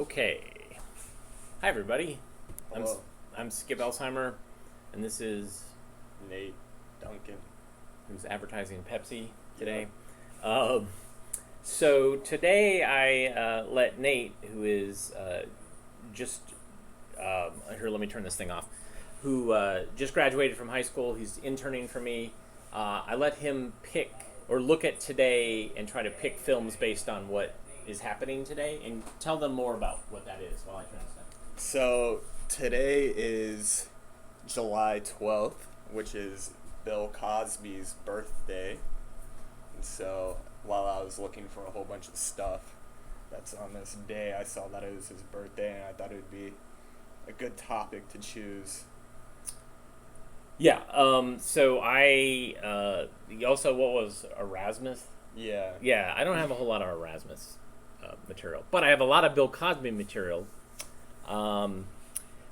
Okay. Hi, everybody. Hello. I'm Skip Elsheimer, and this is Nate Duncan. who's advertising Pepsi today. So today I let Nate, who is just here. Let me turn this thing off. Who just graduated from high school? He's interning for me. I let him pick or look at today and try to pick films based on what is happening today, and tell them more about what that is while I turn this down. So today is July 12th, which is Bill Cosby's birthday. And so while I was looking for a whole bunch of stuff that's on this day, I saw that it was his birthday, and I thought it would be a good topic to choose. Yeah. So I also, what was Erasmus? Yeah. Yeah, I don't have a whole lot of Erasmus material, but I have a lot of Bill Cosby material,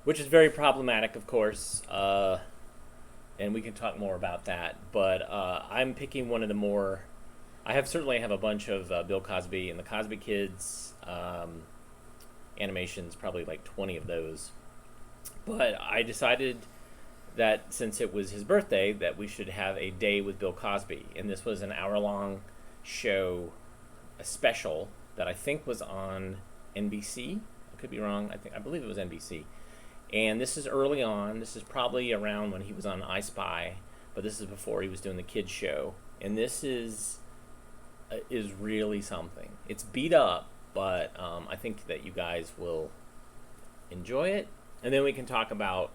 which is very problematic, of course, and we can talk more about that. But I'm picking one of the more. I certainly have a bunch of Bill Cosby and the Cosby Kids animations, probably like 20 of those. But I decided that since it was his birthday, that we should have a day with Bill Cosby, and this was an hour-long show, a special that I think was on NBC. I could be wrong. I believe it was NBC. And this is early on. This is probably around when he was on I Spy, but this is before he was doing the kids show. And this is really something. It's beat up, but I think that you guys will enjoy it. And then we can talk about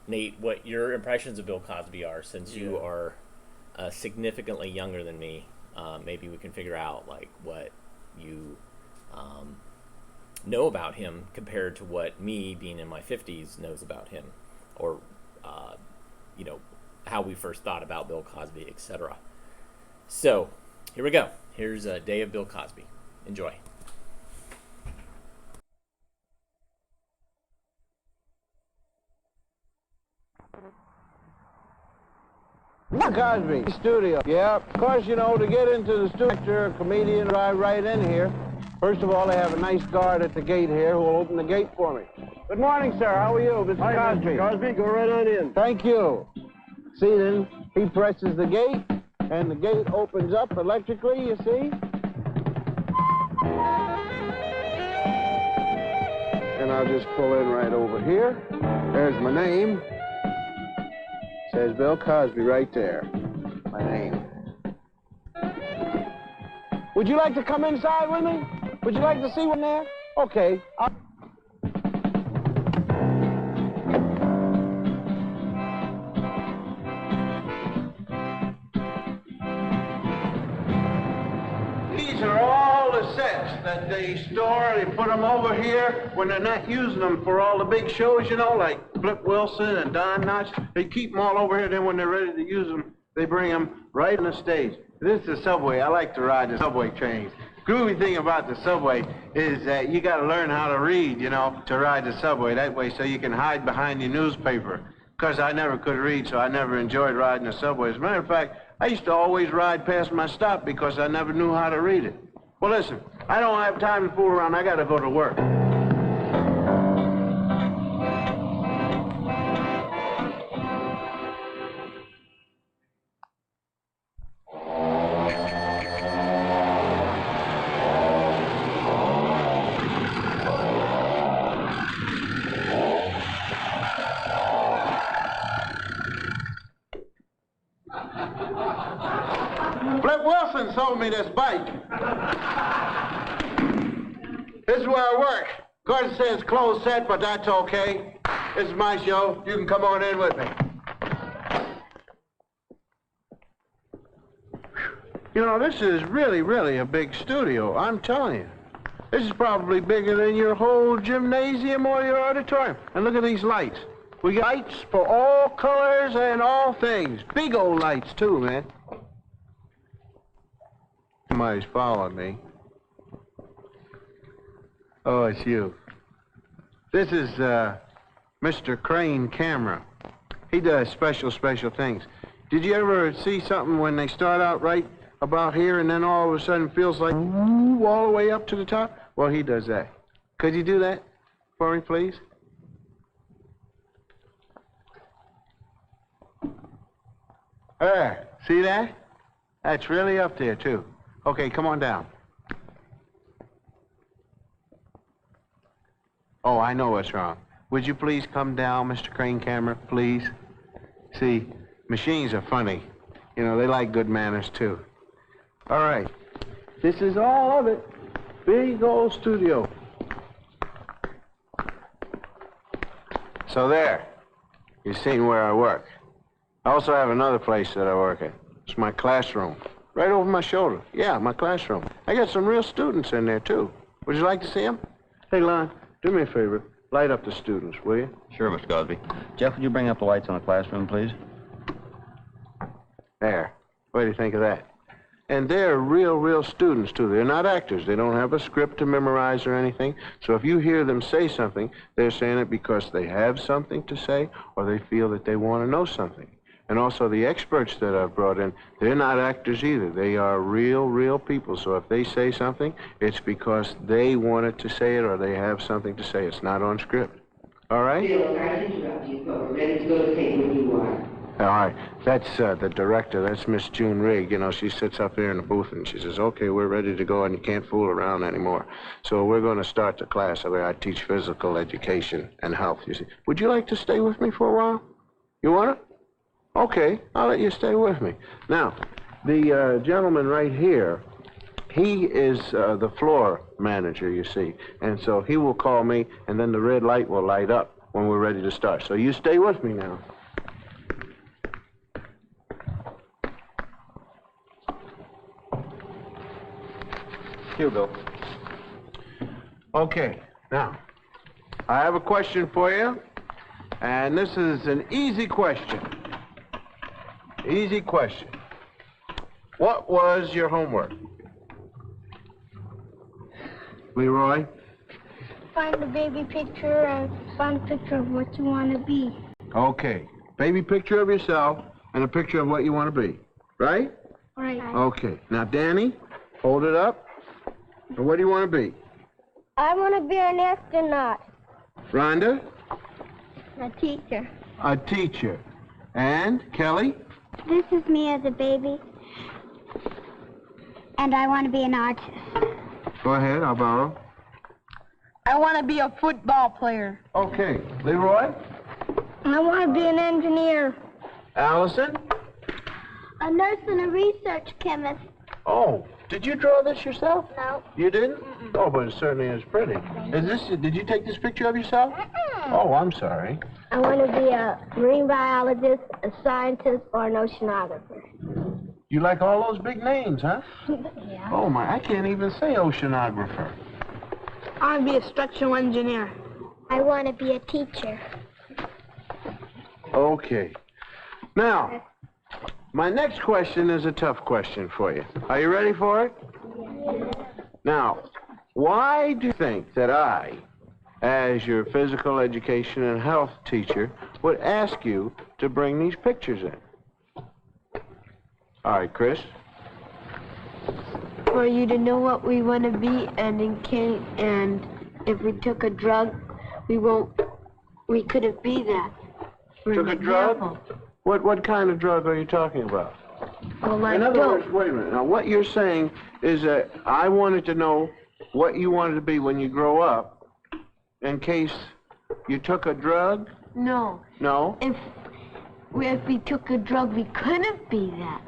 Nate, what your impressions of Bill Cosby are, since you are significantly younger than me. Maybe we can figure out like what you know about him compared to what me, being in my 50s, knows about him, or how we first thought about Bill Cosby, etc. So here we go. Here's a day of Bill Cosby. Enjoy. Cosby studio. Yeah, of course, to get into the studio, actor, comedian, drive right in here. First of all, I have a nice guard at the gate here who will open the gate for me. Good morning, sir. How are you, Mr. Cosby? Mr. Cosby, go right on in. Thank you. See, then, he presses the gate, and the gate opens up electrically, you see? And I'll just pull in right over here. There's my name. Says Bill Cosby right there. My name. Would you like to come inside with me? Would you like to see one there? Okay. These are all the sets that they store. They put them over here when they're not using them for all the big shows, like Flip Wilson and Don Knotts. They keep them all over here. Then when they're ready to use them, they bring them right on the stage. This is the subway. I like to ride the subway trains. Groovy thing about the subway is that you got to learn how to read, to ride the subway. That way so you can hide behind your newspaper. Because I never could read, so I never enjoyed riding the subway. As a matter of fact, I used to always ride past my stop because I never knew how to read it. Well, listen, I don't have time to fool around. I got to go to work. Flip Wilson sold me this bike. This is where I work. Of course, it says closed set, but that's okay. This is my show. You can come on in with me. This is really, really a big studio, I'm telling you. This is probably bigger than your whole gymnasium or your auditorium. And look at these lights. We got lights for all colors and all things. Big old lights, too, man. Somebody's following me. Oh, it's you. This is Mr. Crane Camera. He does special things. Did you ever see something when they start out right about here and then all of a sudden feels like all the way up to the top? Well, he does that. Could you do that for me, please? There. See that? That's really up there, too. Okay, come on down. Oh, I know what's wrong. Would you please come down, Mr. Crane Camera, please? See, machines are funny. You know, they like good manners, too. All right. This is all of it. Big old studio. So there. You've seen where I work. I also have another place that I work at. It's my classroom. Right over my shoulder. Yeah, my classroom. I got some real students in there, too. Would you like to see them? Hey, Lon, do me a favor. Light up the students, will you? Sure, Mr. Cosby. Jeff, would you bring up the lights on the classroom, please? There. What do you think of that? And they're real students, too. They're not actors. They don't have a script to memorize or anything. So if you hear them say something, they're saying it because they have something to say or they feel that they want to know something. And also the experts that I've brought in, they're not actors either. They are real people. So if they say something, it's because they wanted to say it or they have something to say. It's not on script. All right? Bill, I interrupt you, but we're ready to go to tape when you are. All right. That's the director. That's Miss June Rigg. You know, she sits up there in the booth and she says, okay, we're ready to go and you can't fool around anymore. So we're going to start the class where I teach physical education and health, you see. Would you like to stay with me for a while? You want to? Okay, I'll let you stay with me. Now, the gentleman right here, he is the floor manager, you see. And so he will call me, and then the red light will light up when we're ready to start. So you stay with me now. Here, Bill. Okay, now, I have a question for you, and this is an easy question. Easy question. What was your homework? Leroy? Find a baby picture and find a picture of what you want to be. Okay. Baby picture of yourself and a picture of what you want to be. Right? Right. Okay. Now, Danny, hold it up. And what do you want to be? I want to be an astronaut. Rhonda? A teacher. A teacher. And Kelly? This is me as a baby. And I want to be an artist. Go ahead, I'll borrow. I want to be a football player. Okay. Leroy? I want to be an engineer. Allison? A nurse and a research chemist. Oh, did you draw this yourself? No. You didn't? Oh, but it certainly is pretty. Did you take this picture of yourself? Oh, I'm sorry. I want to be a marine biologist, a scientist, or an oceanographer. You like all those big names, huh? Yeah. Oh, my, I can't even say oceanographer. I want to be a structural engineer. I want to be a teacher. Okay. Now, my next question is a tough question for you. Are you ready for it? Yeah. Now, why do you think that I, as your physical education and health teacher, would ask you to bring these pictures in? All right, Chris? For you to know what we want to be, and if we took a drug, we couldn't be that. Took a drug? What kind of drug are you talking about? Well, like In other dope. words, wait a minute. Now, what you're saying is that I wanted to know what you wanted to be when you grow up in case you took a drug? No. No? If we took a drug, we couldn't be that.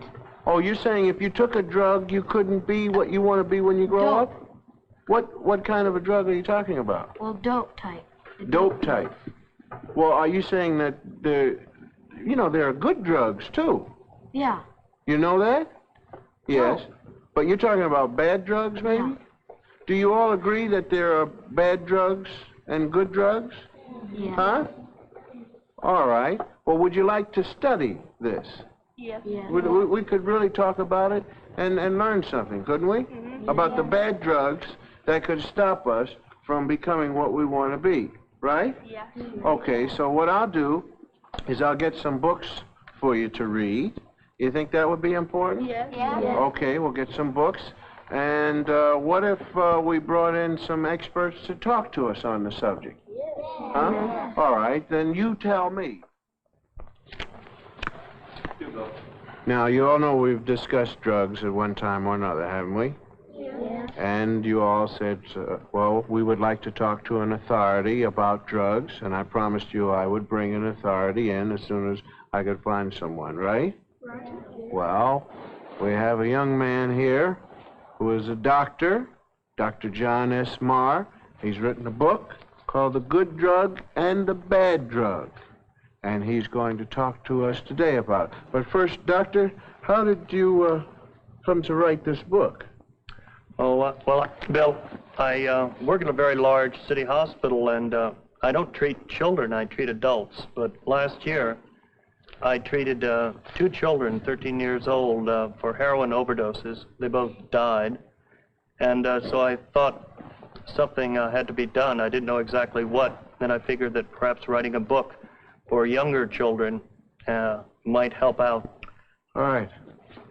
Oh, you're saying if you took a drug, you couldn't be what you want to be when you grow Dope. up? What kind of a drug are you talking about? Well, dope type. Dope type. Well, are you saying that there are good drugs, too? Yeah. You know that? Yes. But you're talking about bad drugs, maybe? Yeah. Do you all agree that there are bad drugs and good drugs? Yeah. Huh? All right. Well, would you like to study this? Yeah. We could really talk about it and learn something, couldn't we? About the bad drugs that could stop us from becoming what we want to be, right? Yeah. Okay, so what I'll do is I'll get some books for you to read. You think that would be important? Yeah. Yeah. Okay, we'll get some books. And what if we brought in some experts to talk to us on the subject? Huh? All right, then you tell me. Now, you all know we've discussed drugs at one time or another, haven't we? Yeah. And you all said, well, we would like to talk to an authority about drugs, and I promised you I would bring an authority in as soon as I could find someone, right? Right. Well, we have a young man here who is a doctor, Dr. John S. Marr. He's written a book called The Good Drug and the Bad Drug, and he's going to talk to us today about it. But first, Doctor, how did you come to write this book? Oh, well, Bill, I work at a very large city hospital, and I don't treat children, I treat adults. But last year, I treated 2 children, 13 years old, for heroin overdoses. They both died. And so I thought something had to be done. I didn't know exactly what. And I figured that perhaps writing a book for younger children might help out. All right.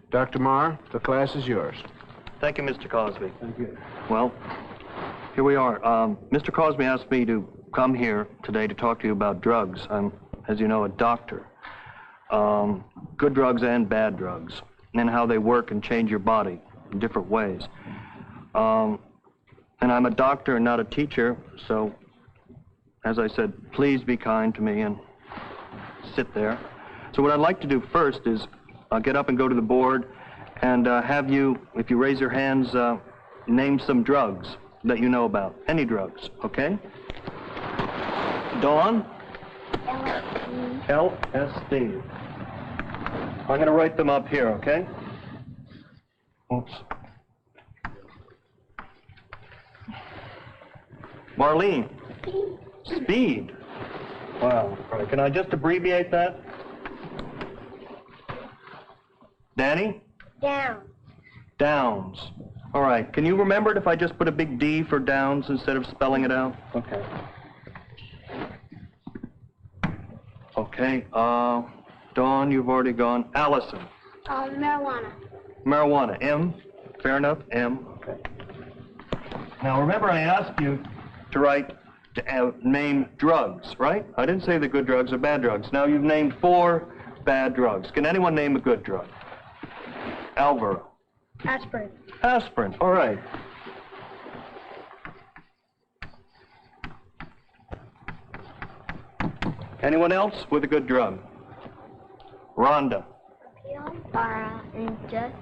Dr. Marr, the class is yours. Thank you, Mr. Cosby. Thank you. Well, here we are. Mr. Cosby asked me to come here today to talk to you about drugs. I'm, as you know, a doctor. Good drugs and bad drugs, and how they work and change your body in different ways. And I'm a doctor and not a teacher, so, as I said, please be kind to me and sit there. So what I'd like to do first is get up and go to the board and have you, if you raise your hands, name some drugs that you know about. Any drugs, okay? Dawn? LSD. LSD. I'm going to write them up here, okay? Oops. Marlene. Speed. Wow. All right. Can I just abbreviate that? Danny? Down. Downs. All right. Can you remember it if I just put a big D for Downs instead of spelling it out? Okay. Okay. Dawn, you've already gone. Allison. Marijuana. Marijuana. M. Fair enough. M. Okay. Now remember, I asked you to write to name drugs, right? I didn't say the good drugs or bad drugs. Now you've named 4 bad drugs. Can anyone name a good drug? Alvaro. Aspirin. Aspirin. All right. Anyone else with a good drug? Rhonda. Injection.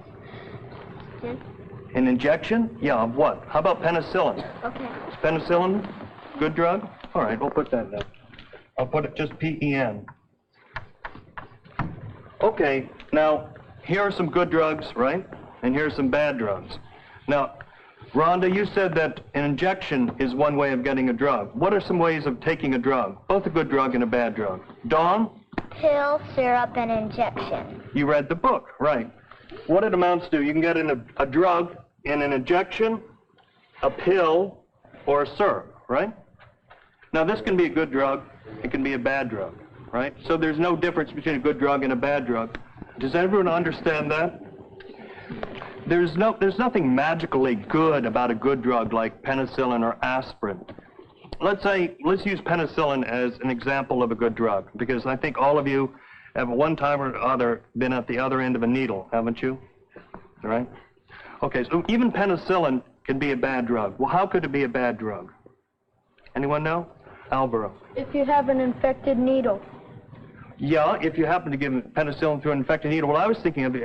An injection? Yeah, of what? How about penicillin? Okay. Is penicillin a good drug? All right, we'll put that down. I'll put it just P-E-N. Okay, now, here are some good drugs, right? And here are some bad drugs. Now, Rhonda, you said that an injection is one way of getting a drug. What are some ways of taking a drug? Both a good drug and a bad drug. Dawn? Pill, syrup, and injection. You read the book, right. What it amounts to, you can get in a drug in an injection, a pill, or a syrup, right? Now, this can be a good drug. It can be a bad drug, right? So there's no difference between a good drug and a bad drug. Does everyone understand that? There's nothing magically good about a good drug like penicillin or aspirin. Let's use penicillin as an example of a good drug, because I think all of you have at one time or other been at the other end of a needle, haven't you? All right? Okay, so even penicillin can be a bad drug. Well, how could it be a bad drug? Anyone know? Alvaro. If you have an infected needle. Yeah, if you happen to give penicillin through an infected needle. Well, I was thinking of,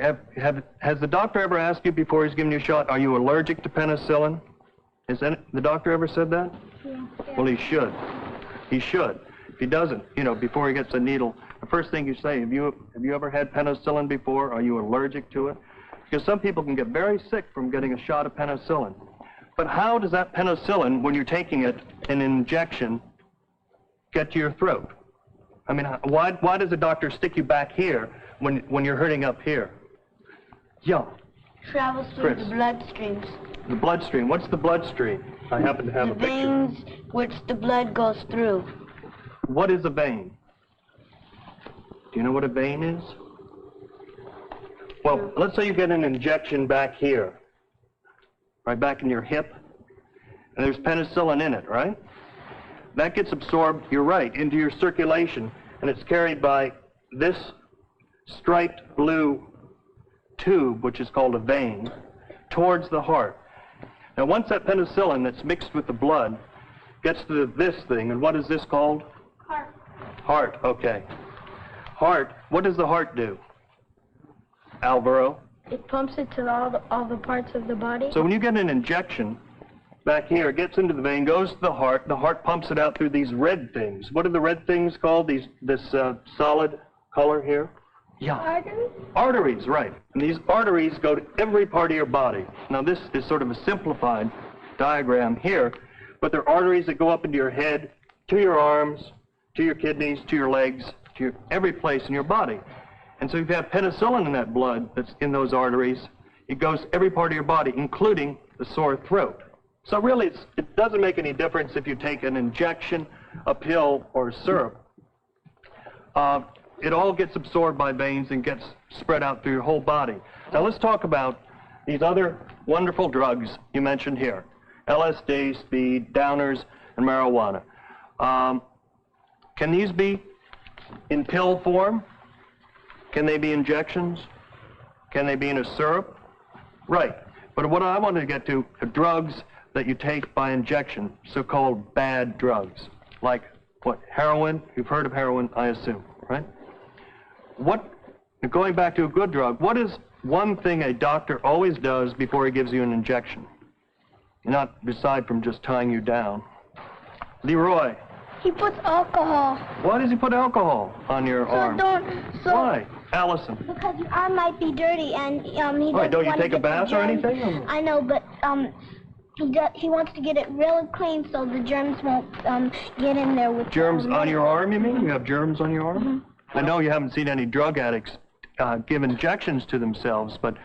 has the doctor ever asked you before he's given you a shot, are you allergic to penicillin? Has the doctor ever said that? Yeah. Well, he should. He should. If he doesn't, you know, before he gets a needle, the first thing you say, have you ever had penicillin before? Are you allergic to it? Because some people can get very sick from getting a shot of penicillin. But how does that penicillin, when you're taking it in an injection, get to your throat? I mean, why does the doctor stick you back here when you're hurting up here? Yeah. Travels through the bloodstreams. The bloodstream. What's the bloodstream? I happen to have a picture. The veins which the blood goes through. What is a vein? Do you know what a vein is? Well, let's say you get an injection back here. right back in your hip, and there's penicillin in it, right? That gets absorbed, you're right, into your circulation, and it's carried by this striped blue tube, which is called a vein, towards the heart. Now, once that penicillin that's mixed with the blood gets to this thing, and what is this called? Heart. Heart, okay. Heart, what does the heart do? Alvaro? It pumps it to all the parts of the body. So when you get an injection back here, it gets into the vein, goes to the heart pumps it out through these red things. What are the red things called? This solid color here? Yeah. Arteries? Arteries, right. And these arteries go to every part of your body. Now this is sort of a simplified diagram here, but there are arteries that go up into your head, to your arms, to your kidneys, to your legs, to every place in your body. And so if you have penicillin in that blood that's in those arteries, it goes to every part of your body, including the sore throat. So really, it doesn't make any difference if you take an injection, a pill, or a syrup. It all gets absorbed by veins and gets spread out through your whole body. Now let's talk about these other wonderful drugs you mentioned here. LSD, speed, downers, and marijuana. Can these be in pill form? Can they be injections? Can they be in a syrup? Right. But what I wanted to get to are drugs that you take by injection, so-called bad drugs. Like what? Heroin? You've heard of heroin, I assume, right? Going back to a good drug, what is one thing a doctor always does before he gives you an injection? Not aside from just tying you down. Leroy. He puts alcohol. Why does he put alcohol on your arm? Why? Allison. Because your arm might be dirty and he doesn't Right, don't you want take to a get the bath or germs. anything? I know, but he wants to get it really clean so the germs won't get in there with Germs on your arm, you mean? You have germs on your arm? Mm-hmm. I know you haven't seen any drug addicts give injections to themselves, but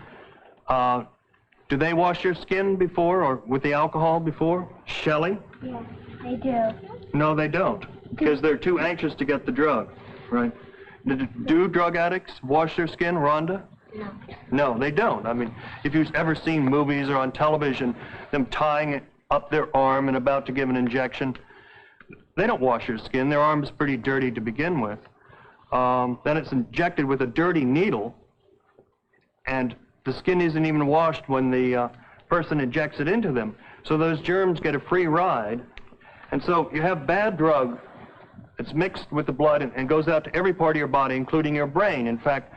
do they wash your skin before or with the alcohol before? Shelley? Yeah, they do. No, they don't, because they're too anxious to get the drug, right? Do drug addicts wash their skin, Rhonda? No. No, they don't. I mean, if you've ever seen movies or on television, them tying it up their arm and about to give an injection, they don't wash their skin. Their arm's pretty dirty to begin with. Then it's injected with a dirty needle, and the skin isn't even washed when the person injects it into them. So those germs get a free ride. And so you have bad drug that's mixed with the blood and goes out to every part of your body, including your brain. In fact,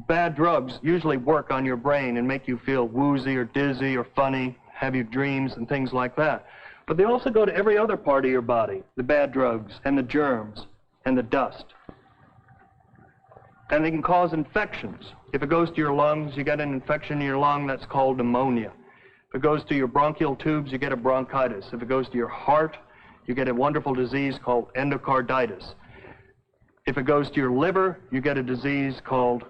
bad drugs usually work on your brain and make you feel woozy or dizzy or funny, have you dreams and things like that. But they also go to every other part of your body, the bad drugs and the germs and the dust. And they can cause infections. If it goes to your lungs, you get an infection in your lung, that's called pneumonia. If it goes to your bronchial tubes, you get a bronchitis. If it goes to your heart, you get a wonderful disease called endocarditis. If it goes to your liver, you get a disease called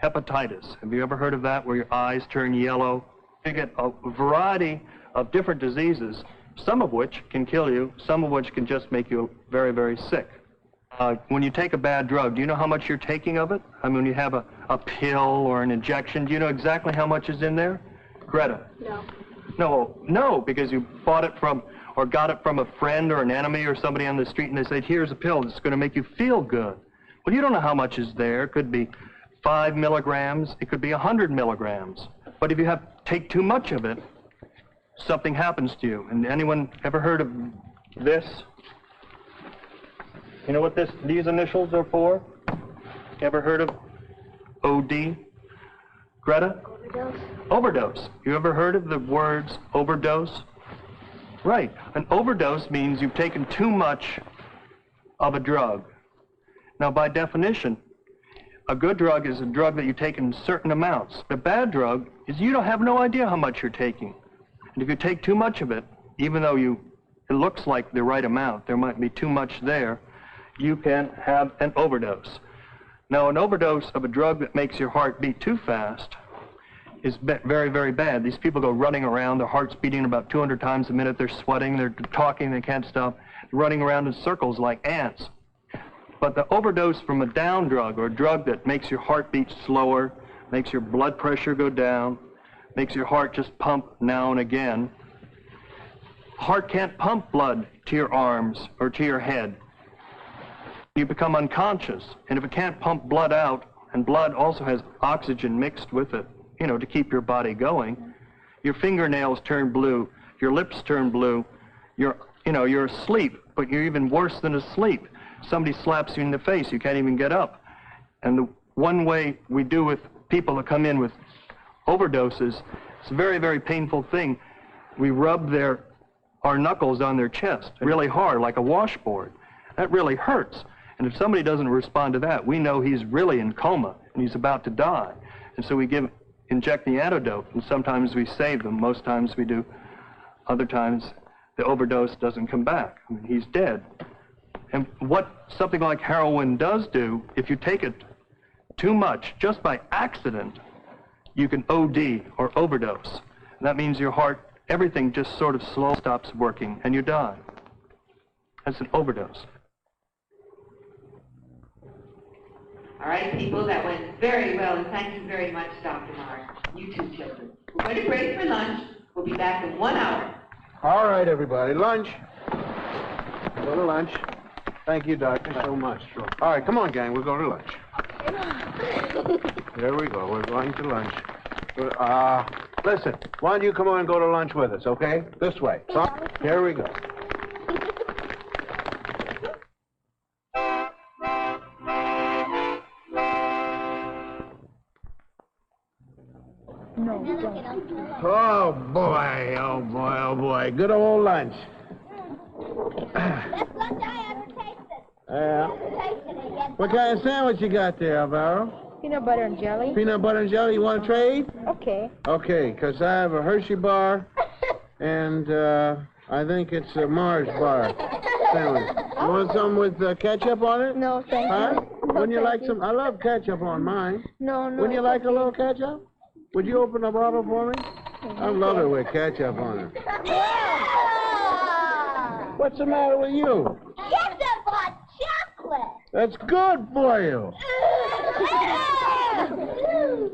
hepatitis. Have you ever heard of that, where your eyes turn yellow? You get a variety of different diseases, some of which can kill you, some of which can just make you very, very sick. When you take a bad drug, do you know how much you're taking of it? I mean, when you have a pill or an injection, do you know exactly how much is in there? Greta? No. No, because you bought it from or got it from a friend or an enemy or somebody on the street, and they said, here's a pill that's going to make you feel good. Well, you don't know how much is there. It could be 5 milligrams. It could be 100 milligrams. But if you take too much of it, something happens to you. And anyone ever heard of this? You know what these initials are for? Ever heard of OD? Greta? Overdose. Overdose. You ever heard of the words overdose? Right. An overdose means you've taken too much of a drug. Now, by definition, a good drug is a drug that you take in certain amounts. A bad drug is you don't have no idea how much you're taking. And if you take too much of it, even though it looks like the right amount, there might be too much there, you can have an overdose. Now, an overdose of a drug that makes your heart beat too fast is very, very bad. These people go running around, their heart's beating about 200 times a minute, they're sweating, they're talking, they can't stop, running around in circles like ants. But the overdose from a down drug, or a drug that makes your heart beat slower, makes your blood pressure go down, makes your heart just pump now and again. Heart can't pump blood to your arms or to your head. You become unconscious, and if it can't pump blood out, and blood also has oxygen mixed with it, you know, to keep your body going, your fingernails turn blue, your lips turn blue, you're asleep, but you're even worse than asleep. Somebody slaps you in the face, you can't even get up. And the one way we do with people that come in with overdoses, it's a very, very painful thing. We rub our knuckles on their chest really hard, like a washboard. That really hurts. And if somebody doesn't respond to that, we know he's really in coma and he's about to die. And so we inject the antidote, and sometimes we save them. Most times we do. Other times the overdose doesn't come back. I mean, he's dead. And what something like heroin does do, if you take it too much, just by accident, you can OD or overdose. And that means your heart, everything just sort of slowly stops working and you die. That's an overdose. All right, people, that went very well, and thank you very much, Dr. Mark. You too, children. We're going to break for lunch. We'll be back in 1 hour. All right, everybody, lunch. Go to lunch. Thank you, Doctor, so much. Sure. All right, come on, gang, we'll go to lunch. There we go, we're going to lunch. Listen, why don't you come on and go to lunch with us, okay? This way. Here we go. Oh, boy, oh, boy, oh, boy. Good old lunch. Best lunch I ever tasted. Yeah. Tasted it yet. What kind of sandwich you got there, Alvaro? Peanut butter and jelly. Peanut butter and jelly. You want to trade? Okay. Okay, because I have a Hershey bar, and I think it's a Mars bar sandwich. You want some with ketchup on it? No, thank Huh? you. No, Wouldn't you like thank some? I love ketchup on mine. No. Wouldn't you like a little ketchup? Would you open a bottle for me? I love it with ketchup on it. What's the matter with you? Ketchup on chocolate. That's good for you.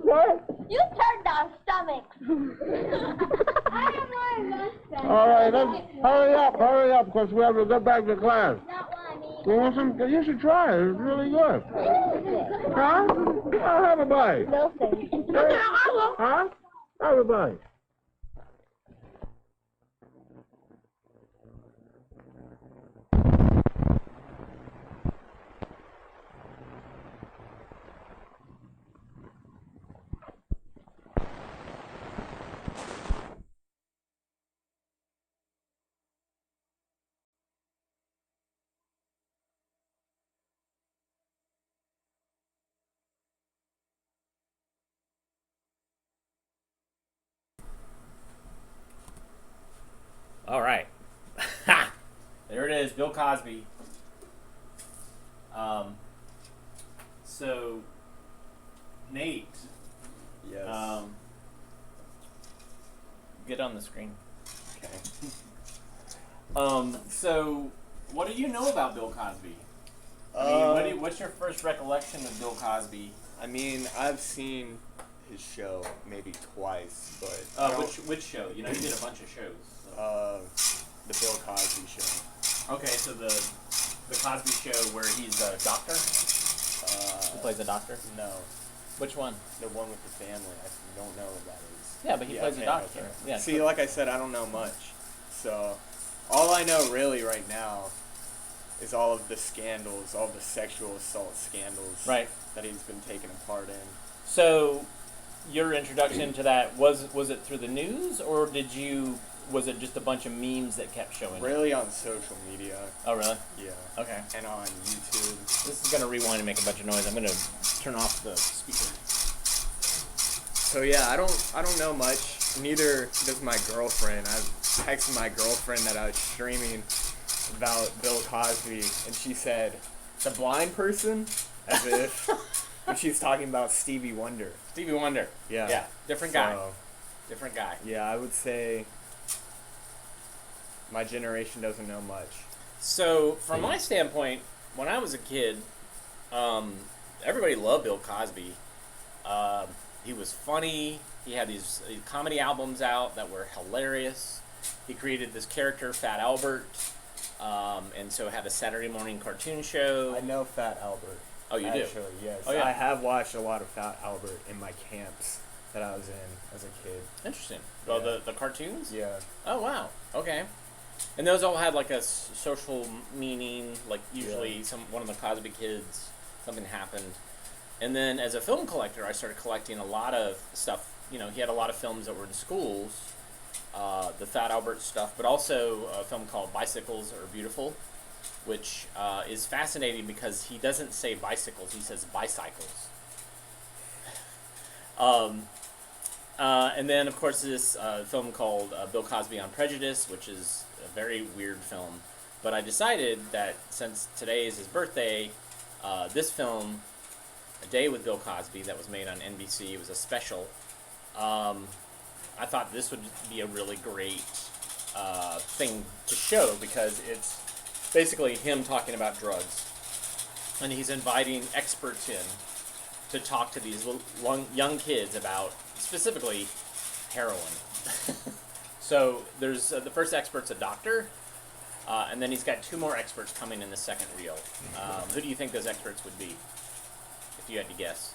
What? You turned our stomachs. I don't want lunch. All right, let's hurry up, because we have to get back to class. Not one either. You want some? You should try it. It's really good. Huh? I'll have a bite. No, thank you. Huh? Have a bite. All right. There it is, Bill Cosby. So, Nate. Yes. Get on the screen. Okay. So, what do you know about Bill Cosby? I mean, what's your first recollection of Bill Cosby? I mean, I've seen his show maybe twice, but I don't- Which show? You know, he did a bunch of shows. So. The Bill Cosby Show. Okay, so the Cosby Show where he's a doctor. He plays a doctor. No, Which one? the one with the family. I don't know what that is. Yeah, but he plays a okay, doctor. okay. Yeah. See, like I said, I don't know much. So, all I know really right now is all of the scandals, all the sexual assault scandals Right. that he's been taken apart in. So, your introduction to that was it through the news, or was it just a bunch of memes that kept showing? Really on social media. Oh, really? Yeah. Okay. And on YouTube. This is gonna rewind and make a bunch of noise. I'm gonna turn off the speaker. So yeah, I don't know much. Neither does my girlfriend. I've texted my girlfriend that I was streaming about Bill Cosby, and she said, "The blind person," as if when she's talking about Stevie Wonder. Stevie Wonder. Yeah. Yeah. Different guy. So, Different guy. yeah, I would say my generation doesn't know much. So, from my standpoint, when I was a kid, everybody loved Bill Cosby. he was funny. He had these comedy albums out that were hilarious. He created this character, Fat Albert, and so had a Saturday morning cartoon show. I know Fat Albert. Oh, you do? Actually, yes. Oh, yeah. I have watched a lot of Fat Albert in my camps that I was in as a kid. Interesting. Well, Yeah. the cartoons? Yeah. Oh, wow. Okay. And those all had like a social meaning, like usually one of the Cosby kids, something happened. And then as a film collector, I started collecting a lot of stuff. You know, he had a lot of films that were in schools, the Fat Albert stuff, but also a film called Bicycles Are Beautiful, which is fascinating because he doesn't say bicycles, he says bicycles. And then, of course, this film called Bill Cosby on Prejudice, which is a very weird film. But I decided that since today is his birthday, this film, A Day with Bill Cosby, that was made on NBC, it was a special. I thought this would be a really great thing to show because it's basically him talking about drugs. And he's inviting experts in to talk to these young kids about specifically heroin. So there's the first expert's a doctor, and then he's got two more experts coming in the second reel. Who do you think those experts would be, if you had to guess?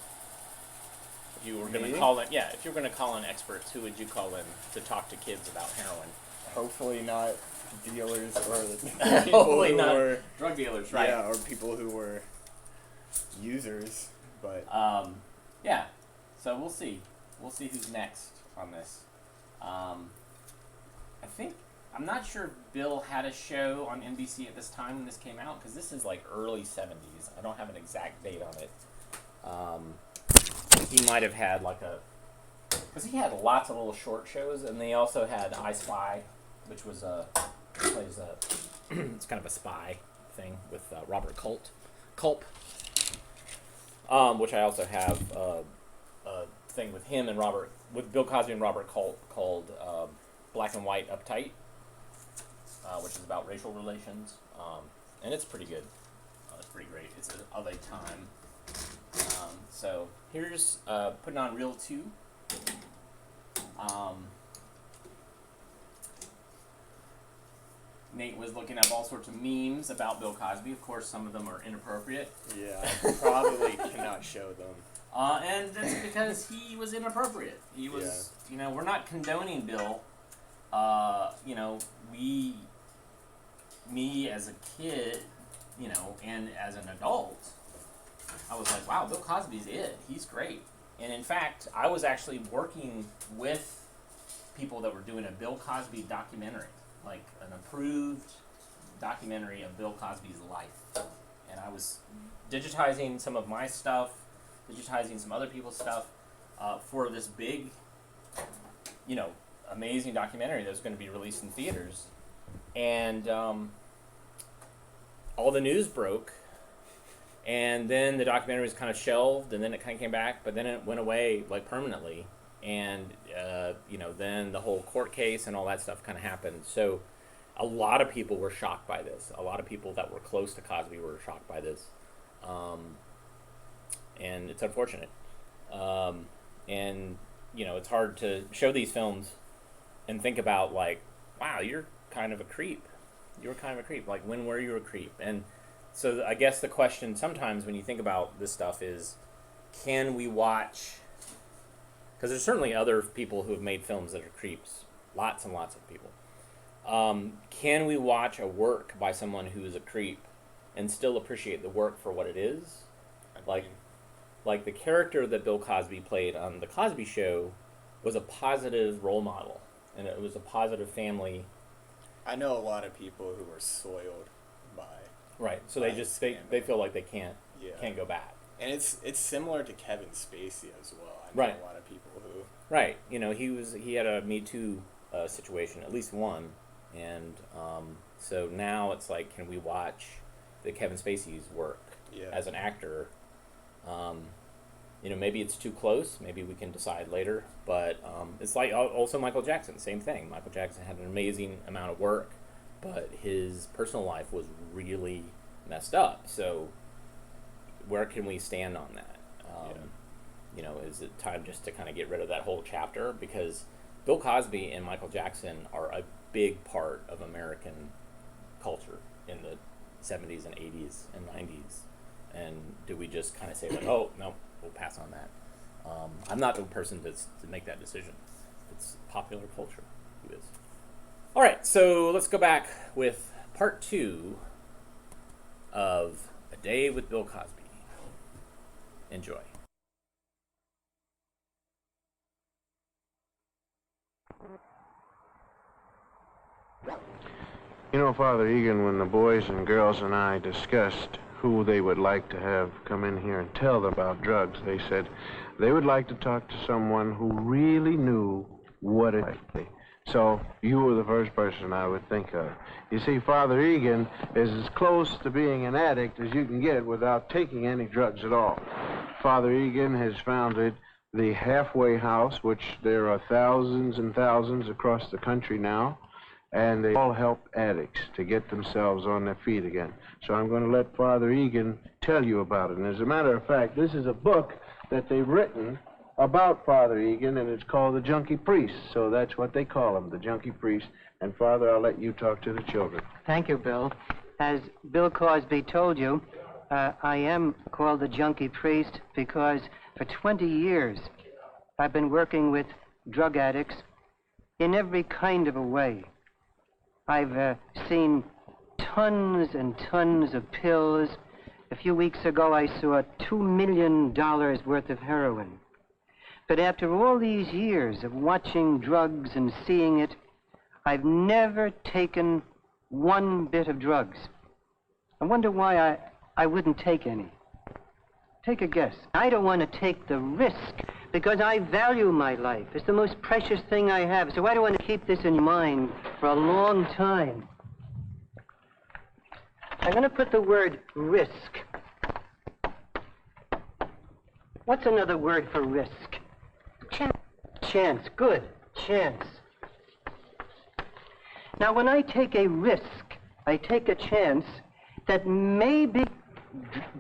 If you were going to call in, if you were going to call in experts, who would you call in to talk to kids about heroin? Hopefully not dealers or people Hopefully who not were drug dealers, right? Yeah, or people who were users. But yeah. So we'll see. We'll see who's next on this. I'm not sure if Bill had a show on NBC at this time when this came out, because this is like early 70s. I don't have an exact date on it. He might have had like because he had lots of little short shows, and they also had I Spy, which was it's kind of a spy thing with Robert Culp, which I also have a thing with him and with Bill Cosby and Robert Culp called Black and White Uptight, which is about racial relations, and it's pretty good. It's pretty great. It's of a time. So here's putting on reel 2. Nate was looking up all sorts of memes about Bill Cosby. Of course, some of them are inappropriate. yeah, I probably cannot show them. And that's because he was inappropriate. He was, we're not condoning Bill. Me as a kid, and as an adult, I was like, wow, Bill Cosby's it. He's great. And in fact, I was actually working with people that were doing a Bill Cosby documentary, like an approved documentary of Bill Cosby's life. And I was digitizing some of my stuff, digitizing some other people's stuff for this big, amazing documentary that was going to be released in theaters. And all the news broke, and then the documentary was kind of shelved, and then it kind of came back, but then it went away like permanently. And then the whole court case and all that stuff kind of happened. So a lot of people were shocked by this. A lot of people that were close to Cosby were shocked by this. And it's unfortunate. And it's hard to show these films and think about, like, wow, you're kind of a creep. You were kind of a creep. Like, when were you a creep? And so I guess the question sometimes when you think about this stuff is, can we watch... Because there's certainly other people who have made films that are creeps. Lots and lots of people. Can we watch a work by someone who is a creep and still appreciate the work for what it is? Like the character that Bill Cosby played on The Cosby Show was a positive role model. And it was a positive family. I know a lot of people who were soiled by... Right, so they feel like they can't go back. And it's similar to Kevin Spacey as well. I know a lot of people who... Right, he had a Me Too situation, at least one. And so now it's like, can we watch the Kevin Spacey's work as an actor? Maybe it's too close. Maybe we can decide later. But it's like also Michael Jackson, same thing. Michael Jackson had an amazing amount of work, but his personal life was really messed up. So where can we stand on that? is it time just to kind of get rid of that whole chapter? Because Bill Cosby and Michael Jackson are a big part of American culture in the 70s and 80s and 90s. And do we just kind of say, like, oh, no, we'll pass on that? I'm not the person to make that decision. It's popular culture. Who is? All right, so let's go back with part 2 of A Day with Bill Cosby. Enjoy. You know, Father Egan, when the boys and girls and I discussed who they would like to have come in here and tell them about drugs, they said they would like to talk to someone who really knew what it was. So you were the first person I would think of. You see, Father Egan is as close to being an addict as you can get without taking any drugs at all. Father Egan has founded the Halfway House, which there are thousands and thousands across the country now, and they all help addicts to get themselves on their feet again. So I'm going to let Father Egan tell you about it. And as a matter of fact, this is a book that they've written about Father Egan, and it's called The Junkie Priest. So that's what they call him, The Junkie Priest. And Father, I'll let you talk to the children. Thank you, Bill. As Bill Cosby told you, I am called the Junkie Priest because for 20 years I've been working with drug addicts in every kind of a way. I've seen tons and tons of pills. A few weeks ago, I saw $2 million worth of heroin. But after all these years of watching drugs and seeing it, I've never taken one bit of drugs. I wonder why I wouldn't take any. Take a guess. I don't want to take the risk because I value my life. It's the most precious thing I have. So I don't want to keep this in mind for a long time. I'm going to put the word risk. What's another word for risk? Chance. Chance. Good. Chance. Now, when I take a risk, I take a chance that maybe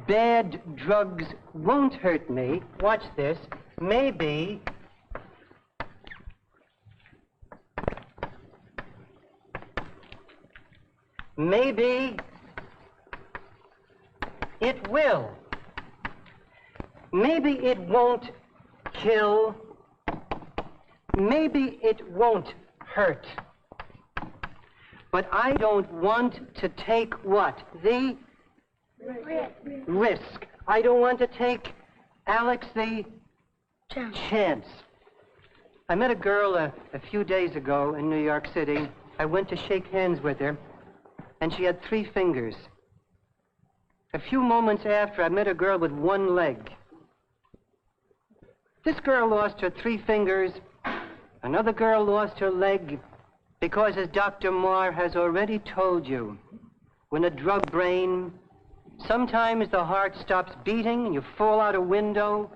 bad drugs won't hurt me. Watch this. Maybe it will. Maybe it won't kill. Maybe it won't hurt. But I don't want to take what? The risk. I don't want to take, Alex, the chance. I met a girl a few days ago in New York City. I went to shake hands with her, and she had 3 fingers. A few moments after, I met a girl with 1 leg. This girl lost her 3 fingers. Another girl lost her leg because, as Dr. Marr has already told you, when a drug brain, sometimes the heart stops beating and you fall out a window,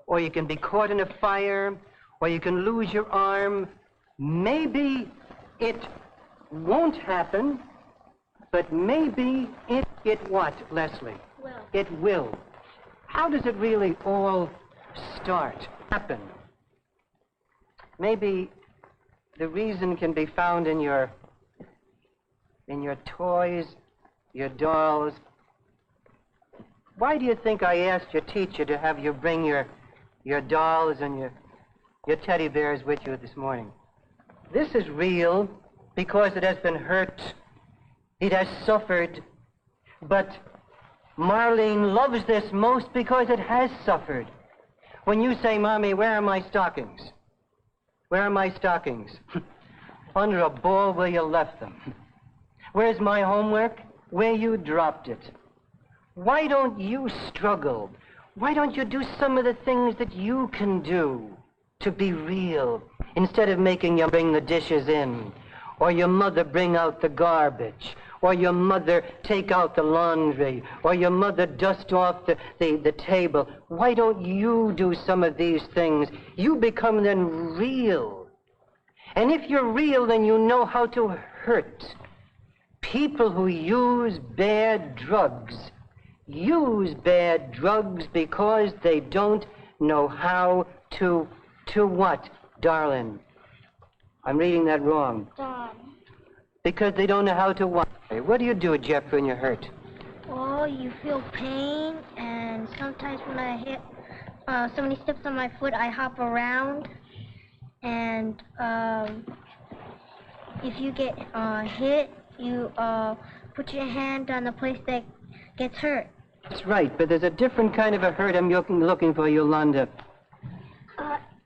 or you can be caught in a fire, or you can lose your arm. Maybe it won't happen, but maybe it what, Leslie? Will. It will. How does it really all happen? Maybe the reason can be found in your toys, your dolls. Why do you think I asked your teacher to have you bring your dolls and your teddy bears with you this morning? This is real because it has been hurt. It has suffered. But Marlene loves this most because it has suffered. When you say, Mommy, where are my stockings? Where are my stockings? Under a ball where you left them. Where's my homework? Where you dropped it. Why don't you struggle? Why don't you do some of the things that you can do to be real, instead of making you bring the dishes in, or your mother bring out the garbage, or your mother take out the laundry, or your mother dust off the table? Why don't you do some of these things? You become then real. And if you're real, then you know how to hurt. People who use bad drugs because they don't know how to what, darling? I'm reading that wrong. Because they don't know how to what? What do you do, Jeff, when you're hurt? Well, you feel pain, and sometimes when I hit, somebody steps on my foot, I hop around, and if you get hit, you put your hand on the place that gets hurt. That's right, but there's a different kind of a hurt I'm looking for, Yolanda.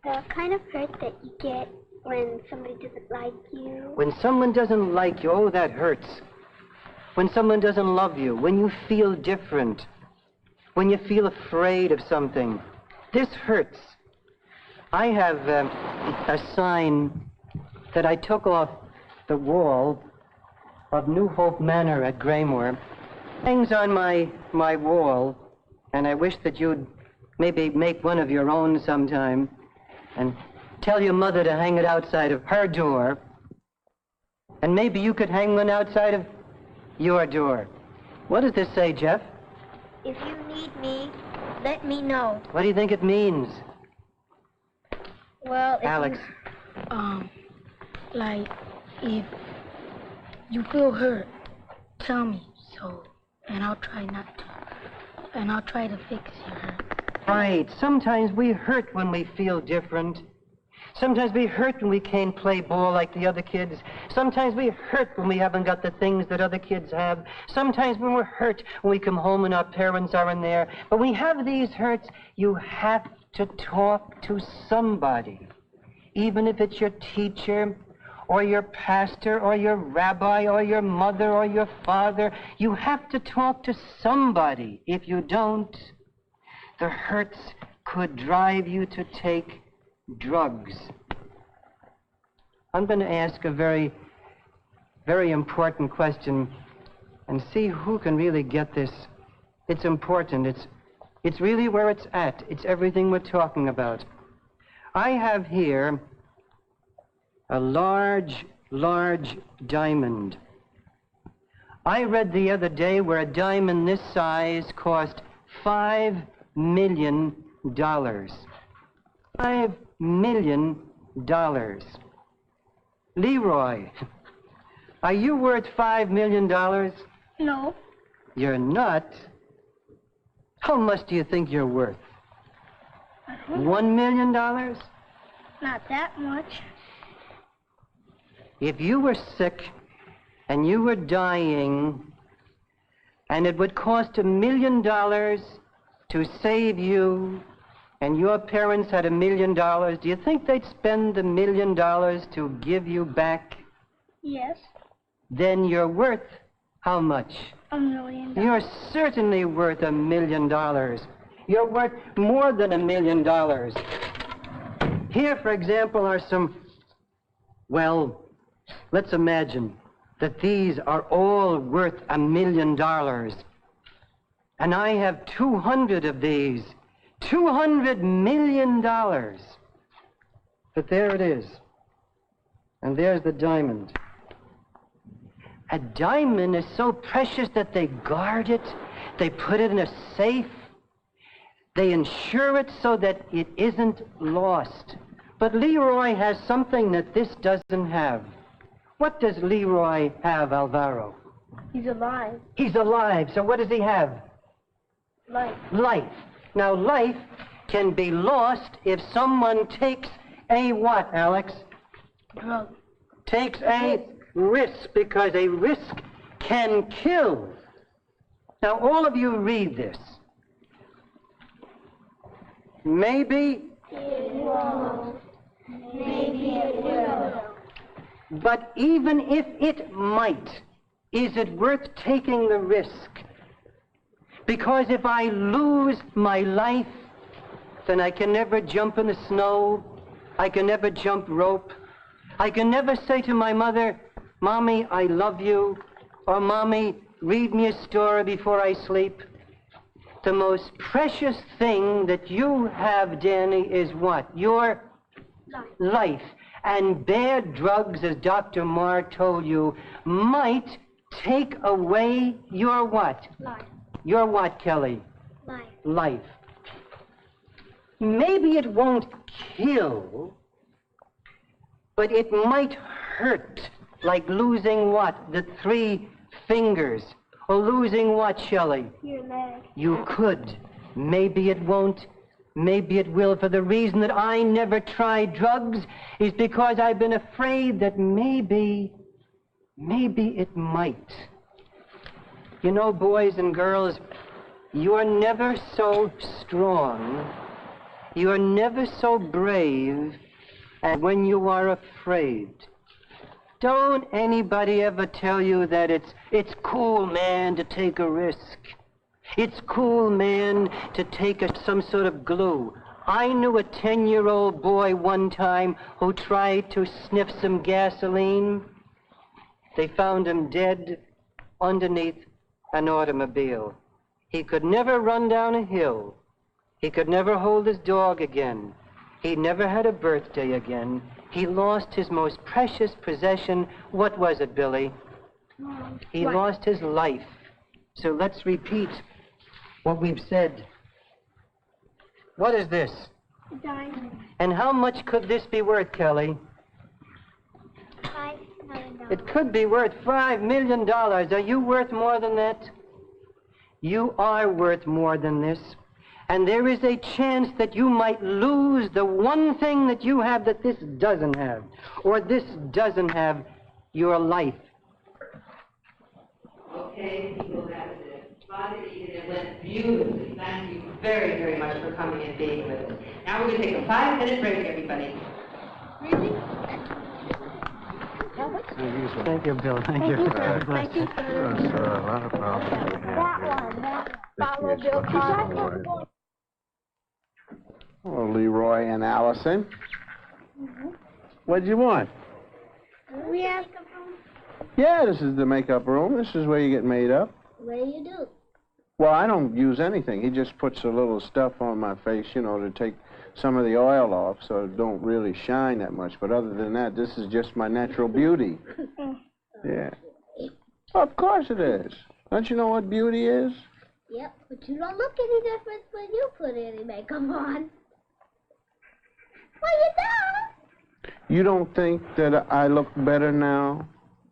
The kind of hurt that you get when somebody doesn't like you. When someone doesn't like you, oh, that hurts. When someone doesn't love you, when you feel different, when you feel afraid of something, this hurts. I have a sign that I took off the wall of New Hope Manor at Graymore. Hangs on my wall, and I wish that you'd maybe make one of your own sometime and tell your mother to hang it outside of her door, and maybe you could hang one outside of your door. What does this say, Jeff? If you need me, let me know. What do you think it means? Well, if Alex. Like, if you feel hurt, tell me so, and I'll try to fix your hurt. Right. Sometimes we hurt when we feel different. Sometimes we hurt when we can't play ball like the other kids. Sometimes we hurt when we haven't got the things that other kids have. Sometimes when we're hurt when we come home and our parents aren't there. But when we have these hurts, you have to talk to somebody. Even if it's your teacher, or your pastor, or your rabbi, or your mother, or your father, you have to talk to somebody. If you don't, the hurts could drive you to take drugs. I'm going to ask a very, very important question and see who can really get this. It's important. It's really where it's at. It's everything we're talking about. I have here a large, large diamond. I read the other day where a diamond this size cost $5 million. $5 million. Leroy, are you worth $5 million? No. You're not? How much do you think you're worth? $1 million? Not that much. If you were sick and you were dying and it would cost $1 million to save you, and your parents had $1 million, do you think they'd spend $1 million to give you back? Yes. Then you're worth how much? $1 million. You're certainly worth $1 million. You're worth more than $1 million. Here, for example, are some, well, let's imagine that these are all worth $1 million. And I have 200 of these. $200 million. But there it is. And there's the diamond. A diamond is so precious that they guard it. They put it in a safe. They insure it so that it isn't lost. But Leroy has something that this doesn't have. What does Leroy have, Alvaro? He's alive. He's alive, so what does he have? Life. Life. Now, life can be lost if someone takes a what, Alex? Drug. Takes a risk, because a risk can kill. Now, all of you read this. Maybe it won't. Maybe it will. But even if it might, is it worth taking the risk? Because if I lose my life, then I can never jump in the snow. I can never jump rope. I can never say to my mother, Mommy, I love you. Or Mommy, read me a story before I sleep. The most precious thing that you have, Danny, is what? Your life. And bad drugs, as Dr. Marr told you, might take away your what? Life. Your what, Kelly? Life. Life. maybe it won't kill, but it might hurt, like losing what? The 3 fingers. Or losing what, Shelley? Your leg. You could. Maybe it won't. Maybe it will. For the reason that I never tried drugs is because I've been afraid that maybe it might. You know, boys and girls, you're never so strong, you're never so brave as when you are afraid. Don't anybody ever tell you that it's cool, man, to take a risk. It's cool, man, to take some sort of glue. I knew a 10-year-old boy one time who tried to sniff some gasoline. They found him dead underneath an automobile. He could never run down a hill. He could never hold his dog again. He never had a birthday again. He lost his most precious possession. What was it, Billy? He lost his life. So let's repeat what we've said. What is this? A diamond. And how much could this be worth, Kelly? $5 million. It could be worth $5 million. Are you worth more than that? You are worth more than this. And there is a chance that you might lose the one thing that you have that this doesn't have, or this doesn't have, your life. Okay, people, that was it. Father Ethan, it went beautifully. Thank you very, very much for coming and being with us. Now we're going to take a 5-minute break, everybody. Really? Thank you, Bill. Thank you. Thank you, sir. A lot of problems we have here. Follow Bill Cosby. Oh, Leroy and Allison. What'd you want? We have Yeah, this is the makeup room. This is where you get made up. What do you do? Well, I don't use anything. He just puts a little stuff on my face, you know, to take some of the oil off so it don't really shine that much. But other than that, this is just my natural beauty. Yeah. Of course it is. Don't you know what beauty is? Yep, but you don't look any different when you put any makeup on. Well, you don't. You don't think that I look better now?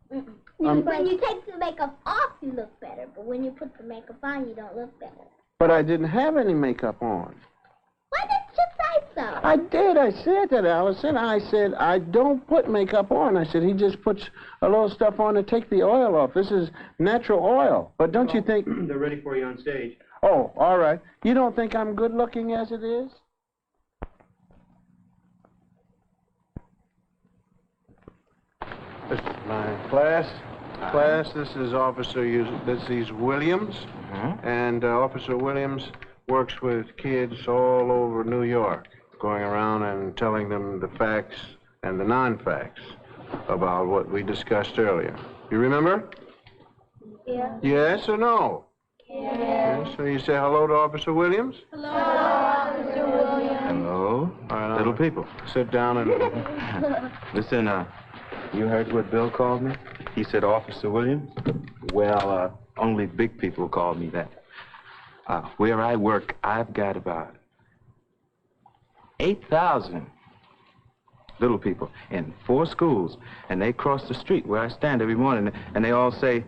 When you take the makeup off, you look better. But when you put the makeup on, you don't look better. But I didn't have any makeup on. Why didn't you say so? I did. I said that, Allison. I said, I don't put makeup on. I said, he just puts a little stuff on to take the oil off. This is natural oil. But don't you think... They're ready for you on stage. Oh, all right. You don't think I'm good looking as it is? This is my class. This is this is Williams. And Officer Williams works with kids all over New York, going around and telling them the facts and the non-facts about what we discussed earlier. You remember? Yeah. Yes or no? Yeah. So you say hello to Officer Williams? Hello, Officer Williams. Hello, All right, little people. Sit down and... Listen, you heard what Bill called me? He said Officer Williams. Well, only big people call me that. Where I work, I've got about 8,000 little people in 4 schools, and they cross the street where I stand every morning, and they all say,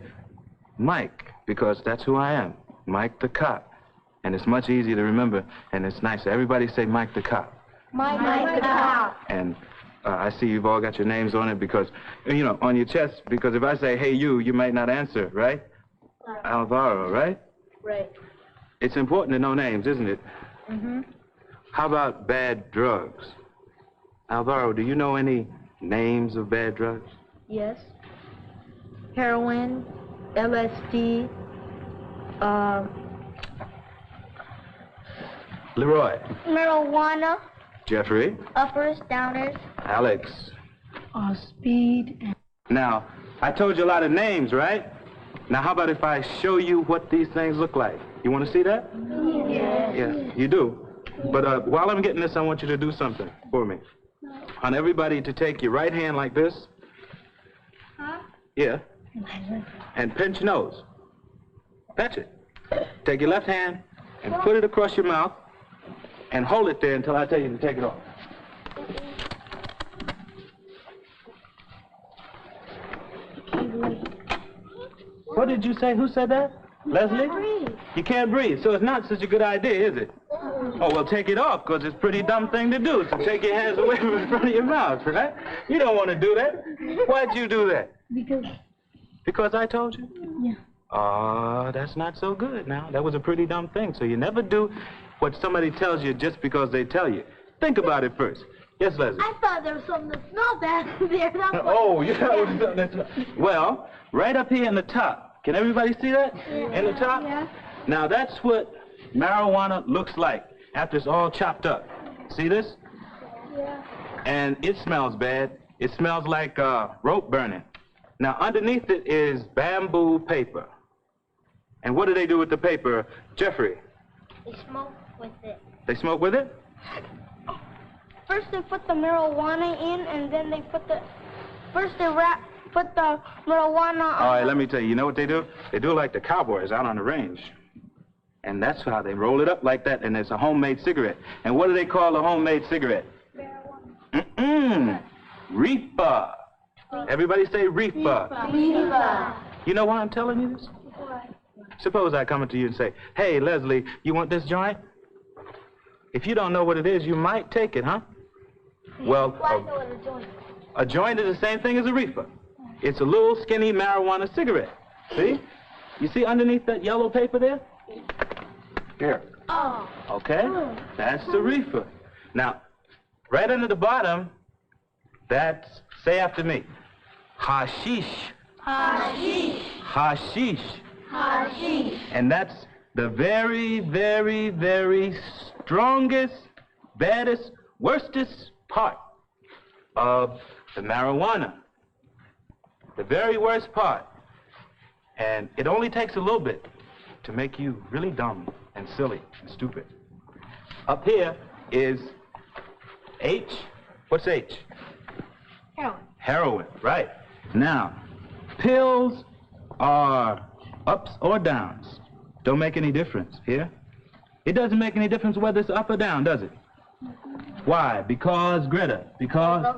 Mike, because that's who I am, Mike the cop. And it's much easier to remember, and it's nice. Everybody say Mike the cop. Mike the cop. And I see you've all got your names on it because, you know, on your chest, because if I say, hey, you might not answer, right? Alvaro, right? Right. It's important to know names, isn't it? Mm-hmm. How about bad drugs? Alvaro, do you know any names of bad drugs? Yes. Heroin, LSD, Leroy. Marijuana, Jeffrey. uppers, downers. Alex. speed. Now, I told you a lot of names, right? Now, how about if I show you what these things look like? You want to see that? Yes. Yeah, you do. But while I'm getting this, I want you to do something for me. I want everybody to take your right hand like this. Huh? Yeah. And pinch your nose. Pinch it. Take your left hand and put it across your mouth and hold it there until I tell you to take it off. What did you say? Who said that? Leslie? You can't breathe, so it's not such a good idea, is it? Oh, well, take it off, because it's a pretty dumb thing to do, so take your hands away from in front of your mouth, right? You don't want to do that. Why'd you do that? Because I told you? Yeah. Oh, that's not so good now. That was a pretty dumb thing, so you never do what somebody tells you just because they tell you. Think about it first. Yes, Leslie? I thought there was something that smelled bad there. Oh, you thought it was something that smelled. Well, right up here in the top. Can everybody see that? Yeah. In the top? Yeah. Now, that's what marijuana looks like after it's all chopped up. See this? Yeah. And it smells bad. It smells like rope burning. Now, underneath it is bamboo paper. And what do they do with the paper, Jeffrey? They smoke with it. They smoke with it? First they put the marijuana in, and then they put the... First they put the marijuana on... All right, let me tell you. You know what they do? They do it like the cowboys out on the range. And that's how they roll it up like that, and it's a homemade cigarette. And what do they call a homemade cigarette? Marijuana. Reefer. Everybody say reefer. Reefer. You know why I'm telling you this? Why? Suppose I come up to you and say, hey, Leslie, you want this joint? If you don't know what it is, you might take it, huh? Well, Why know what a joint is? a joint is the same thing as a reefer. It's a little skinny marijuana cigarette. See? You see underneath that yellow paper there? Here. Oh. Okay? That's the reefer. Now, right under the bottom, that's, say after me, hashish. Hashish. Hashish. Hashish. And that's the very, very, very strongest, baddest, worstest part of the marijuana. The very worst part. And it only takes a little bit to make you really dumb and silly and stupid. Up here is H. What's H? Heroin. Heroin, right. Now, pills are ups or downs. Don't make any difference here. It doesn't make any difference whether it's up or down, does it? Why? Because, Greta, because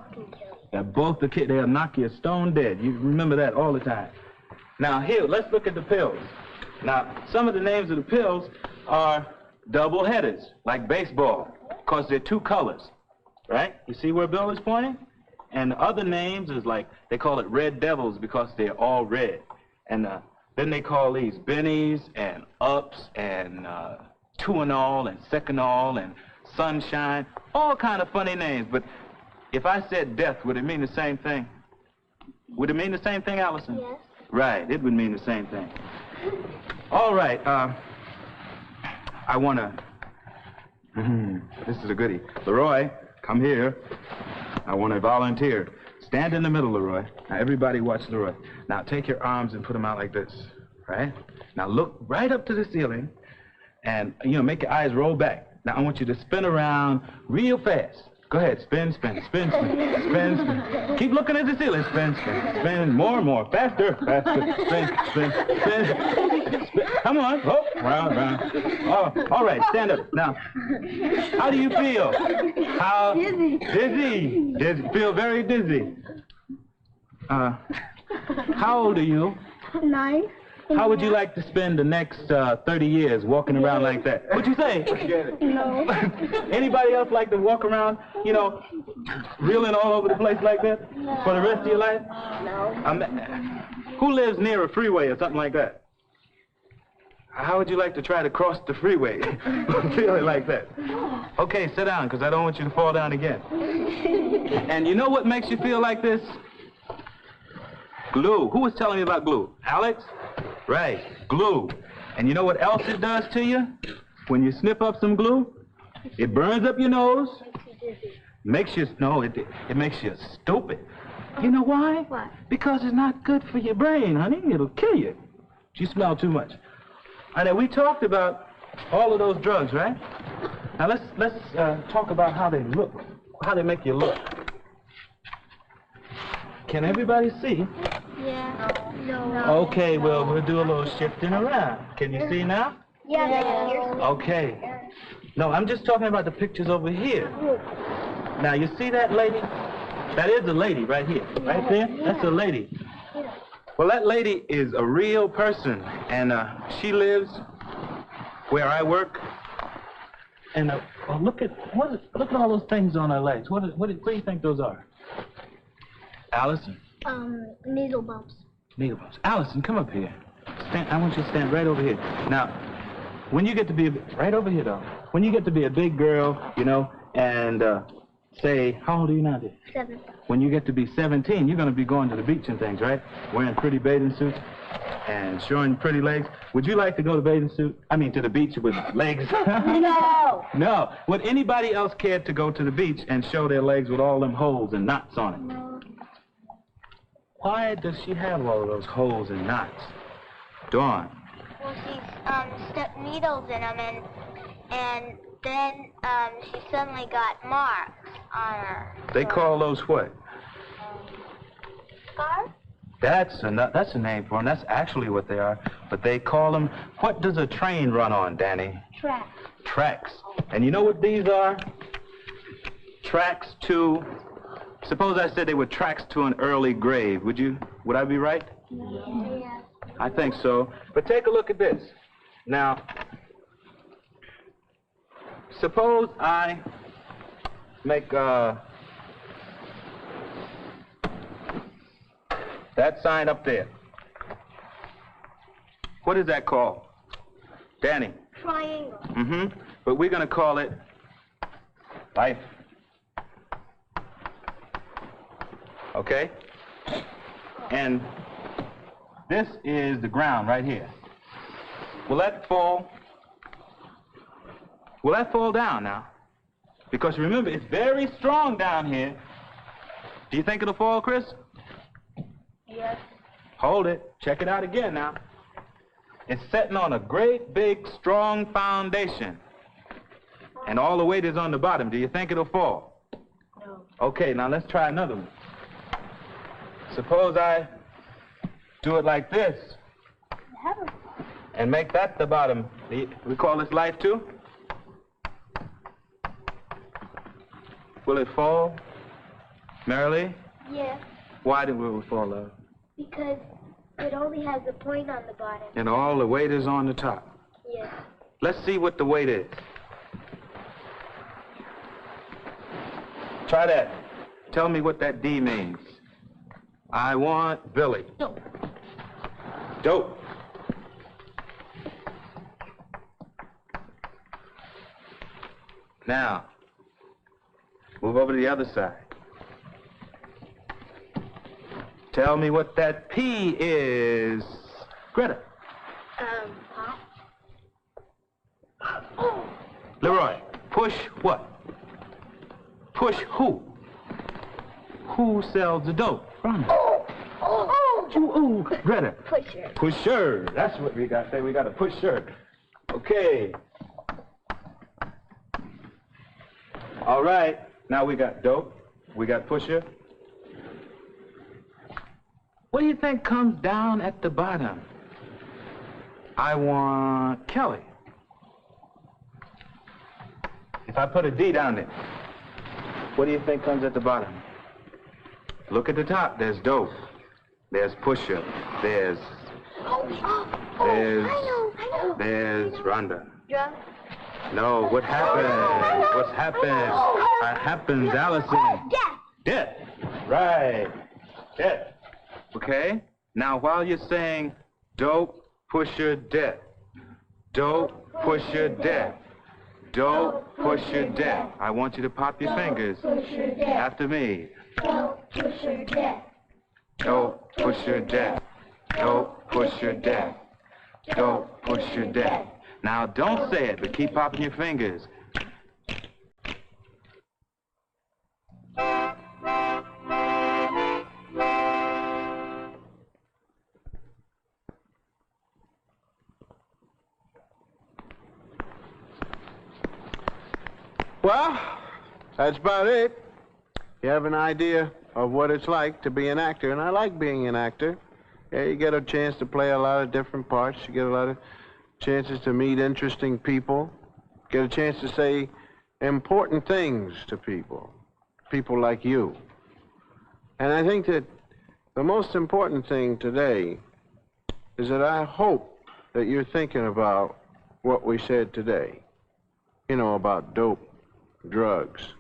they're both the kid, they'll knock you stone dead. You remember that all the time. Now here, let's look at the pills. Now, some of the names of the pills are double headers, like baseball, because they're two colors, right? You see where Bill is pointing? And the other names is like, they call it red devils because they're all red. And then they call these bennies and ups and Tuinol and Seconol and sunshine, all kind of funny names. But if I said death, would it mean the same thing? Would it mean the same thing, Allison? Yes. Right, it would mean the same thing. All right, I want to, this is a goodie. Leroy, come here. I want to volunteer. Stand in the middle, Leroy. Now, everybody watch Leroy. Now, take your arms and put them out like this, right? Now, look right up to the ceiling and, make your eyes roll back. Now, I want you to spin around real fast. Go ahead, spin, spin, spin, spin, spin, spin. Keep looking at the ceiling. Spin, spin, spin. More and more. Faster, faster. Spin, spin, spin. Spin. Come on. Oh, round, round. Oh, all right, stand up. Now, how do you feel? How? Dizzy. Dizzy. Dizzy. Feel very dizzy. How old are you? 9. How would you like to spend the next 30 years walking around like that? What'd you say? No. Anybody else like to walk around, reeling all over the place like that for the rest of your life? No. Who lives near a freeway or something like that? How would you like to try to cross the freeway feeling like that? Okay, sit down, because I don't want you to fall down again. And you know what makes you feel like this? Glue. Who was telling me about glue? Alex? Right, glue. And you know what else it does to you? When you snip up some glue, it burns up your nose. Makes you, no, it makes you stupid. You know why? Why? Because it's not good for your brain, honey. It'll kill you. You smell too much. And then we talked about all of those drugs, right? Now let's talk about how they look, how they make you look. Can everybody see? Yeah. No. Okay, well, we'll do a little shifting around. Can you see now? Yeah. Okay. No, I'm just talking about the pictures over here. Now, you see that lady? That is a lady right here. Right there? That's a lady. Well, that lady is a real person, and she lives where I work. And look at all those things on her legs. What do you think those are? Allison? Needle bumps. Needle bumps. Allison, come up here. I want you to stand right over here. Now, when you get to be right over here, though. When you get to be a big girl, you know, and say, how old are you now, dear? 7. When you get to be 17, you're going to be going to the beach and things, right? Wearing pretty bathing suits and showing pretty legs. Would you like to go to the beach with legs? No. No. Would anybody else care to go to the beach and show their legs with all them holes and knots on it? No. Why does she have all of those holes and knots? Dawn. Well, she's stuck needles in them, and then she suddenly got marks on her. They call those what? Scars? That's a name for them. That's actually what they are. But they call them, what does a train run on, Danny? Tracks. Tracks. And you know what these are? Tracks to, suppose I said they were tracks to an early grave. Would I be right? Yeah. I think so. But take a look at this. Now, suppose I make that sign up there. What is that called? Danny? Triangle. Mm-hmm. But we're going to call it life. Okay? And this is the ground right here. Will that fall? Will that fall down now? Because remember, it's very strong down here. Do you think it'll fall, Chris? Yes. Hold it. Check it out again now. It's sitting on a great, big, strong foundation. And all the weight is on the bottom. Do you think it'll fall? No. Okay, now let's try another one. Suppose I do it like this and make that the bottom. We call this life too? Will it fall merrily? Yes. Why will it fall, love? Because it only has a point on the bottom. And all the weight is on the top. Yes. Let's see what the weight is. Try that. Tell me what that D means. I want Billy. Dope. Dope. Now, move over to the other side. Tell me what that P is. Greta. Hot. Leroy, push what? Push who? Who sells the dope? Ronald. Ooh, Greta. Pusher. Pusher. That's what we got to say. We got to push her. Okay. All right. Now we got dope. We got pusher. What do you think comes down at the bottom? I want Kelly. If I put a D down there, what do you think comes at the bottom? Look at the top. There's dope. There's pusher. There's There's Rhonda. Drum. No, what happened? What's happened? What happens, Allison? Death. Death. Right. Death. Okay. Now, while you're saying dope, pusher, death. Dope, pusher, death. Dope, pusher, death. I want you to pop your fingers. After me. Dope, pusher, death. Dope, pusher, death. Dope, pusher, death. Dope, pusher, death. Now, don't say it, but keep popping your fingers. Well, that's about it. You have an idea of what it's like to be an actor, and I like being an actor. Yeah, you get a chance to play a lot of different parts. You get a lot of chances to meet interesting people. get a chance to say important things to people like you. And I think that the most important thing today is that I hope that you're thinking about what we said today, you know, about dope, drugs.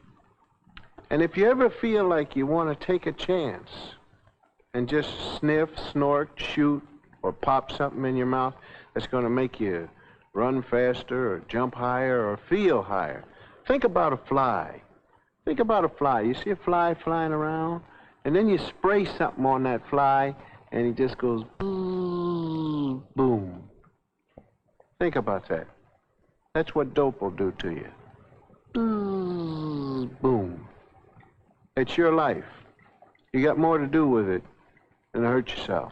And if you ever feel like you want to take a chance and just sniff, snort, shoot, or pop something in your mouth that's going to make you run faster or jump higher or feel higher, think about a fly. Think about a fly. You see a fly flying around, and then you spray something on that fly, and it just goes boom, boom. Think about that. That's what dope will do to you. Boom. It's your life. You got more to do with it than to hurt yourself.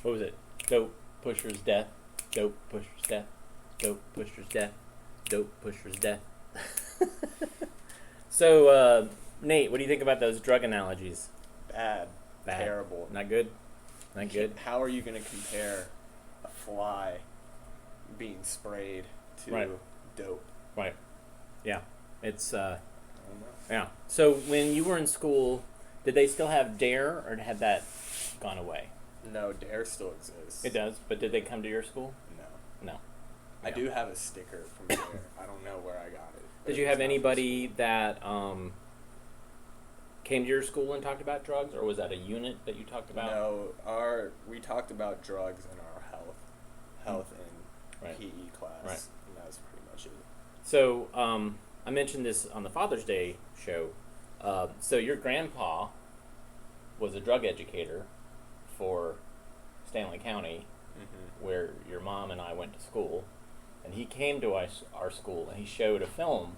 What was it? Dope pusher's death. Dope pusher's death. Dope pusher's death. Dope pusher's death. So, Nate, what do you think about those drug analogies? Bad. Terrible. Not good? Not good? How are you going to compare a fly being sprayed to dope? Right. Yeah. It's, yeah. So, when you were in school, did they still have DARE, or had that gone away? No, DARE still exists. It does, but did they come to your school? No. No. I do have a sticker from DARE. I don't know where I got it. Did you have anybody that came to your school and talked about drugs, or was that a unit that you talked about? No, we talked about drugs in our health and PE class, and that was pretty much it. So I mentioned this on the Father's Day show. So your grandpa was a drug educator for Stanley County, where your mom and I went to school, and he came to our school and he showed a film,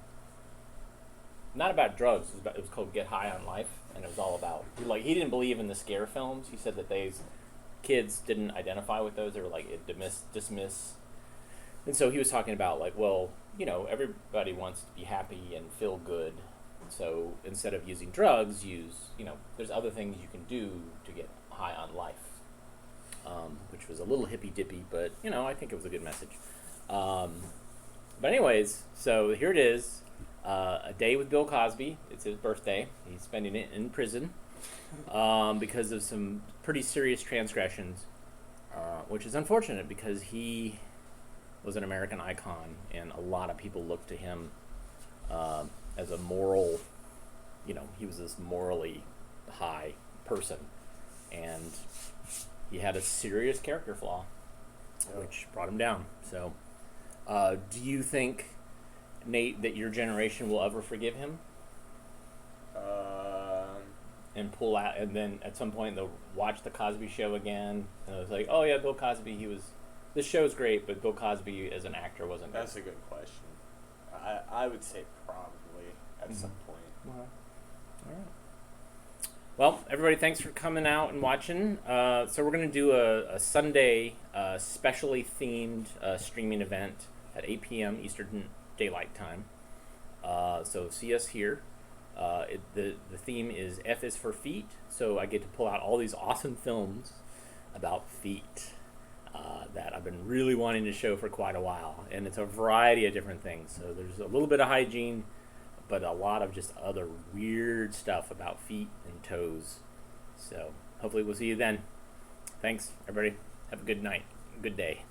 not about drugs. It was called Get High on Life, and it was all about, like, he didn't believe in the scare films. He said that kids didn't identify with those. They were like dismiss. And so he was talking about, like, well, you know, everybody wants to be happy and feel good. So instead of using drugs, there's other things you can do to get high on life, which was a little hippy-dippy, but, I think it was a good message. But anyways, so here it is, a day with Bill Cosby. It's his birthday. He's spending it in prison because of some pretty serious transgressions, which is unfortunate because he was an American icon, and a lot of people look to him as a moral, he was this morally high person, and he had a serious character flaw, which brought him down. So, do you think, Nate, that your generation will ever forgive him? And pull out, and then at some point they'll watch the Cosby Show again, and it's like, oh yeah, Bill Cosby, this show's great, but Bill Cosby as an actor wasn't good. That's a good question. I would say probably at some point. All Well, everybody, thanks for coming out and watching. So we're going to do a Sunday specially themed streaming event at 8 p.m. Eastern Daylight Time. So see us here. The theme is F is for feet, so I get to pull out all these awesome films about feet that I've been really wanting to show for quite a while. And it's a variety of different things. So there's a little bit of hygiene, but a lot of just other weird stuff about feet and toes. So hopefully we'll see you then. Thanks, everybody. Have a good night. Good day.